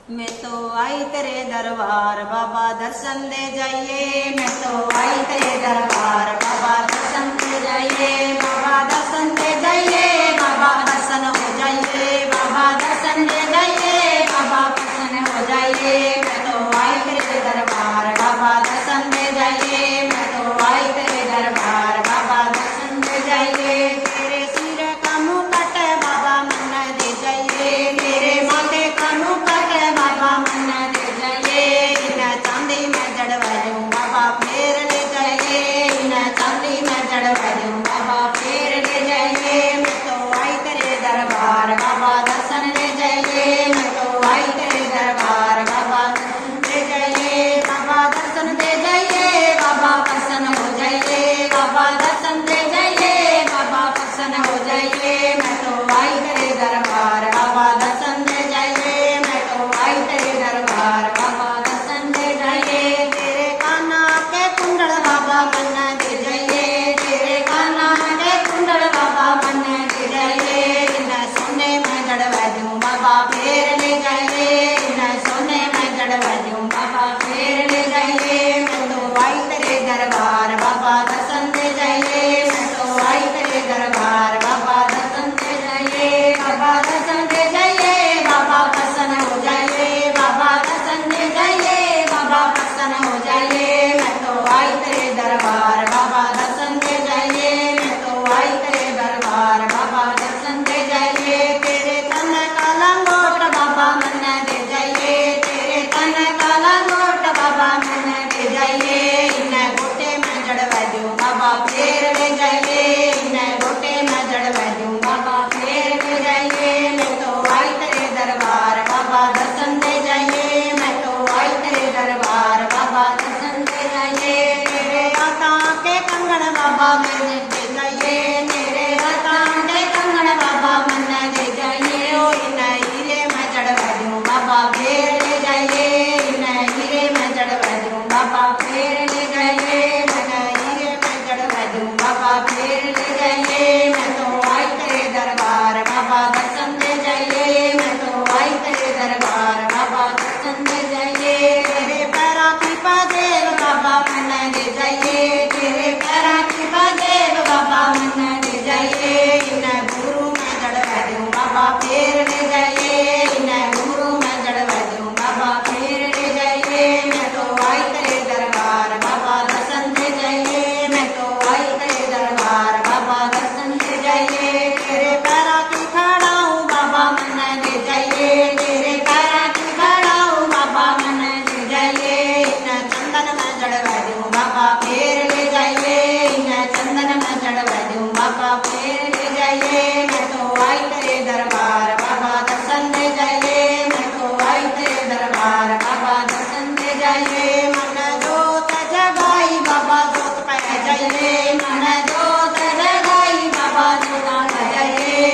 मैं तो आई तेरे दरबार बाबा दर्शन दे जाइए। मैं तो आई तेरे दरबार बाबा दर्शन दे जाइए। बाबा दर्शन दे जाइए, बाबा दर्शन हो जाइए। बाबा दर्शन दे जाइए, बाबा दर्शन हो जाइए। मैं तो आई तेरे दरबार बाबा दर्शन दे जाइए। मैं तो आई तेरे दरबार बाबा दर्शन दे जाइए। तेरे सिर का मुकुट बाबा मन दे जाइए। तेरे माथे का मुकुट बाबा मन दे जाइए। इन चांदी में जड़वा दूं बाबा फेर ले जाइए। इन चांदी में जड़वा दूं बाबा फेर ले जाइए। मैं तो आई तेरे दरबार बाबा दर्शन ले जाइए। मैं तो आई तेरे दरबार बाबा दर्शन दे जाइए। बाबा दर्शन दे जाइए, बाबा प्रसन्न हो जाइए। बाबा दर्शन दे जाइए, बाबा प्रसन्न हो जाइए। मैं तो आई तेरे दरबार बाबा दर्शन दे जाइए। मैं तो आई तेरे दरबार बाबा दर्शन दे जाइए। तेरे काना के कुंडल बाबा मन दे जाइए। तेरे काना के कुंडल बाबा मन दे जाइए। इन सोने में जड़वा दूं बाबा फेर ले जाइए। इन सोने में जड़वा दूं बाबा फेर ले जाइए। मैं तो आई तेरे दरबार बाबा दर्शन दे जाइए। मैं तो आई तेरे दरबार बाबा दर्शन दे जाइए। बाबा दर्शन दे जाइए, बाबा प्रसन्न हो जाइए। बाबा दर्शन दे जाइए, बाबा प्रसन्न हो जाइए। मैं तो आई तेरे दरबार बाबा दर्शन दे जाइए। मैं तो आई तेरे दरबार बाबा दर्शन दे जाइए। तेरे तन का लंगोट बाबा मन दे जाइए। तेरे तन का लंगोट बाबा मन दे जाइए। इन गोटे में जड़वा दूं बाबा फेर ले जाइए। इन गोटे में जड़वा दूं बाबा फेर ले जाइए। मैं तो आई तेरे दरबार बाबा दर्शन दे जाइए। मैं तो आई तेरे दरबार बाबा दर्शन दे जाइए। तेरे हाथों के कंगन बाबा मन दे जाइए। तेरे हाथों के कंगन बाबा मन दे जाइए। ओ इन हीरे में जड़वा दूं बाबा फेर ले जाइए। इन हीरे में जड़वा दूं बाबा फेर ले जाइए। इन हीरे में जड़वा दूं बाबा फेर ले जाइए। मैं तो आई तेरे दरबार बाबा दर्शन दे जाइए। मैं तो आई तेरे दरबार बाबा दर्शन दे जाइए। तेरे पैरों की पाजेब बाबा मन दे जाइए। तेरे पैरों की पाजेब बाबा मन दे जाइए। इन गुरु में जड़वा दूं बाबा फेर ले जाइए। इन गुरु में जड़वा दूं बाबा फेर ले जाइए। मैं तो आई तेरे दरबार बाबा दर्शन दे जाइए। मैं तो आई तेरे दरबार बाबा दर्शन दे जाइए। तेरे पैरों की खड़ाऊं बाबा मन दे जाइए। तेरे पैरों की खड़ाऊं बाबा मन दे जाइए। इन चंदन में जड़वा दूं बाबा फेर ले जाइए। इन चंदन में जड़वा दूं बाबा फेर ले जाइए। मैं तो आई तेरे दरबार बाबा दर्शन दे जाइए। मैं तो आई तेरे दरबार बाबा दर्शन दे जाइए। मन जोत जगाई बाबा जोत पै जाइए। मन जोत जगाई बाबा जोत पै जाइए।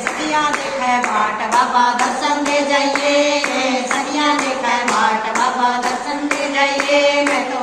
सखियां देखे बाट बाबा दर्शन दे जाइए। सखियां देखे बाट बाबा दर्शन दे जाइए। मैं तो